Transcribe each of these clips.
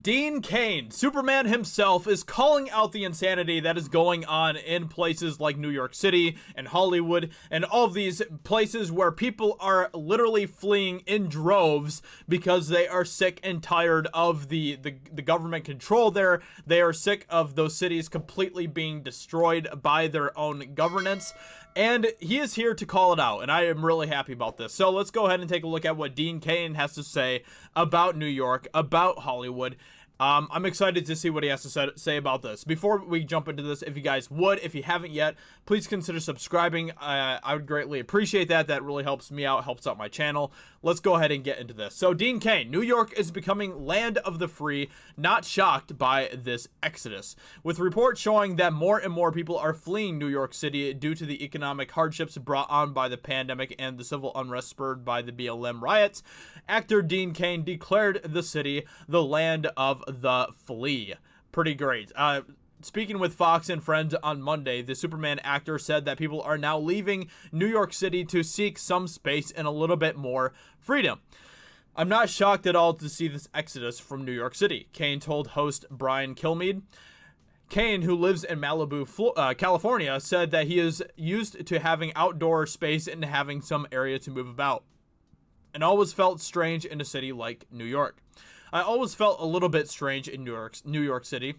Dean Cain, Superman himself, is calling out the insanity that is going on in places like New York City and Hollywood and all of these places where people are literally fleeing in droves because they are sick and tired of the government control there. They are sick of those cities completely being destroyed by their own governance. And he is here to call it out, and I am really happy about this. So let's go ahead and take a look at what Dean Cain has to say about New York, about Hollywood. I'm excited to see what he has to say about this. Before we jump into this, if you haven't yet, please consider subscribing. I would greatly appreciate that. That really helps me out, helps out my channel. Let's go ahead and get into this. So Dean Cain, New York is becoming land of the free, not shocked by this exodus. With reports showing that more and more people are fleeing New York City due to the economic hardships brought on by the pandemic and the civil unrest spurred by the BLM riots, actor Dean Cain declared the city the land of the flea. Pretty great. Speaking with Fox and Friends on Monday, the Superman actor said that people are now leaving New York City to seek some space and a little bit more freedom. I'm not shocked at all to see this exodus from New York City, Cain told host Brian Kilmeade. Cain, who lives in Malibu, California, said that he is used to having outdoor space and having some area to move about, and always felt strange in a city like New York. I always felt a little bit strange in New York City.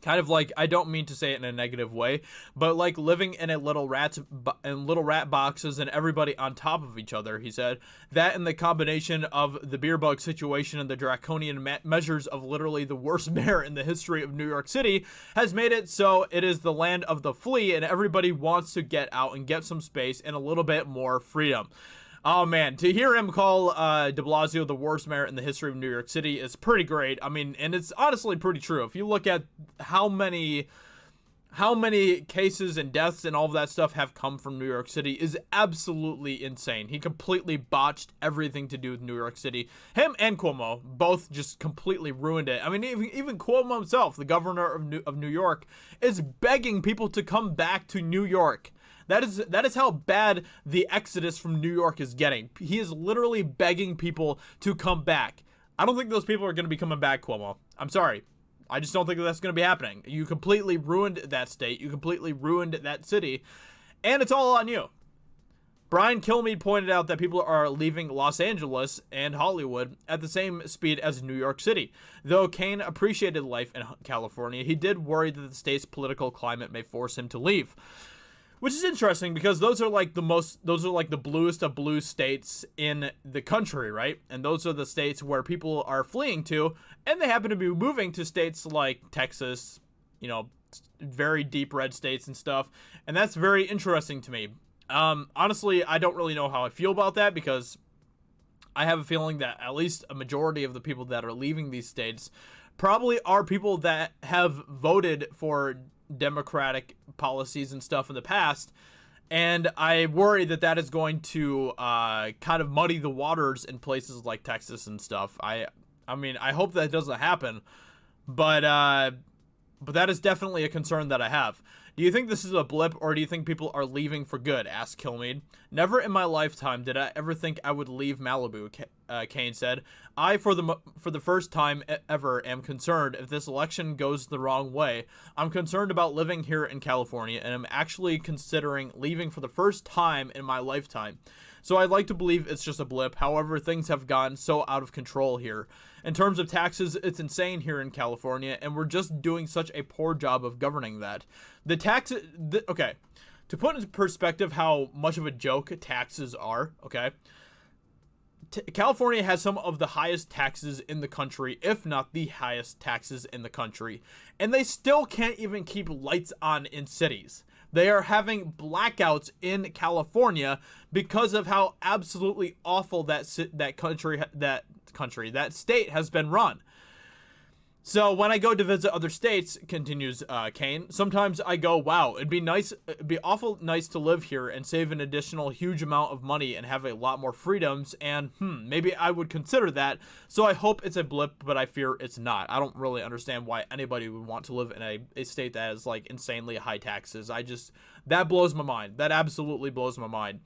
Kind of like, I don't mean to say it in a negative way, but like living in little rat boxes and everybody on top of each other, he said. That and the combination of the beer bug situation and the draconian measures of literally the worst mayor in the history of New York City has made it so it is the land of the flea and everybody wants to get out and get some space and a little bit more freedom. Oh man, to hear him call de Blasio the worst mayor in the history of New York City is pretty great. I mean, and it's honestly pretty true. If you look at how many cases and deaths and all of that stuff have come from New York City is absolutely insane. He completely botched everything to do with New York City. Him and Cuomo both just completely ruined it. I mean, even Cuomo himself, the governor of New York, is begging people to come back to New York. That is how bad the exodus from New York is getting. He is literally begging people to come back. I don't think those people are going to be coming back, Cuomo. I'm sorry. I just don't think that's going to be happening. You completely ruined that state. You completely ruined that city. And it's all on you. Brian Kilmeade pointed out that people are leaving Los Angeles and Hollywood at the same speed as New York City. Though Cain appreciated life in California, he did worry that the state's political climate may force him to leave. Which is interesting because those are like the bluest of blue states in the country, right? And those are the states where people are fleeing to, and they happen to be moving to states like Texas, you know, very deep red states and stuff. And that's very interesting to me. Honestly, I don't really know how I feel about that because I have a feeling that at least a majority of the people that are leaving these states probably are people that have voted for Democratic policies and stuff in the past, and I worry that is going to kind of muddy the waters in places like Texas and stuff. I mean, I hope that doesn't happen, but that is definitely a concern that I have. Do you think this is a blip, or do you think people are leaving for good? Asked Kilmeade. Never in my lifetime did I ever think I would leave Malibu, Cain said. I, for the first time ever, am concerned if this election goes the wrong way. I'm concerned about living here in California, and I'm actually considering leaving for the first time in my lifetime. So I'd like to believe it's just a blip. However, things have gotten so out of control here. In terms of taxes, it's insane here in California, and we're just doing such a poor job of governing that. Okay, to put into perspective how much of a joke taxes are, okay, California has some of the highest taxes in the country, if not the highest taxes in the country, and they still can't even keep lights on in cities. They are having blackouts in California because of how absolutely awful that state has been run. So when I go to visit other states, continues Cain, sometimes I go, wow, it'd be awful nice to live here and save an additional huge amount of money and have a lot more freedoms, and maybe I would consider that. So I hope it's a blip, but I fear it's not. I don't really understand why anybody would want to live in a state that has like insanely high taxes. That blows my mind. That absolutely blows my mind.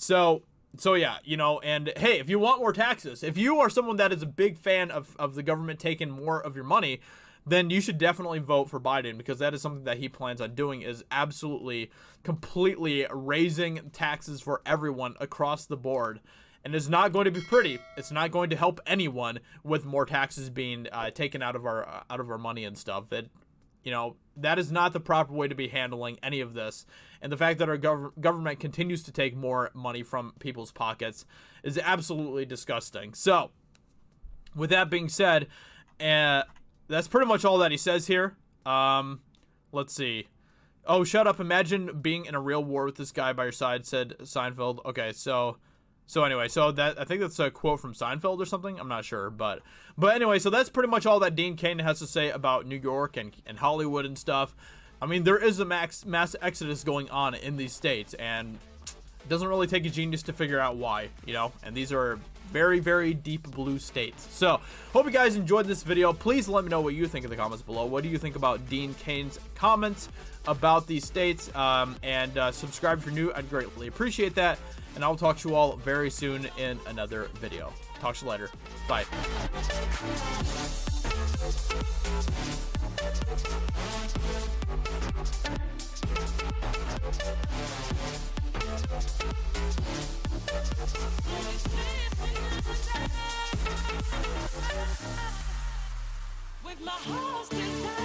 So So yeah, you know, and hey, if you want more taxes, if you are someone that is a big fan of the government taking more of your money, then you should definitely vote for Biden, because that is something that he plans on doing, is absolutely, completely raising taxes for everyone across the board. And it's not going to be pretty. It's not going to help anyone with more taxes being taken out of our money and stuff. You know, that is not the proper way to be handling any of this. And the fact that our government continues to take more money from people's pockets is absolutely disgusting. So, with that being said, that's pretty much all that he says here. Let's see. Oh, shut up. Imagine being in a real war with this guy by your side, said Seinfeld. Okay, so anyway, that, I think that's a quote from Seinfeld or something. I'm not sure, but anyway, so that's pretty much all that Dean Cain has to say about New York and Hollywood and stuff. I mean, there is a mass exodus going on in these states, and it doesn't really take a genius to figure out why, you know, and these are very, very deep blue states. So, hope you guys enjoyed this video. Please let me know what you think in the comments below. What do you think about Dean Cain's comments about these states? And subscribe if you're new. I'd greatly appreciate that. And I'll talk to you all very soon in another video. Talk to you later. Bye. With my heart's desire.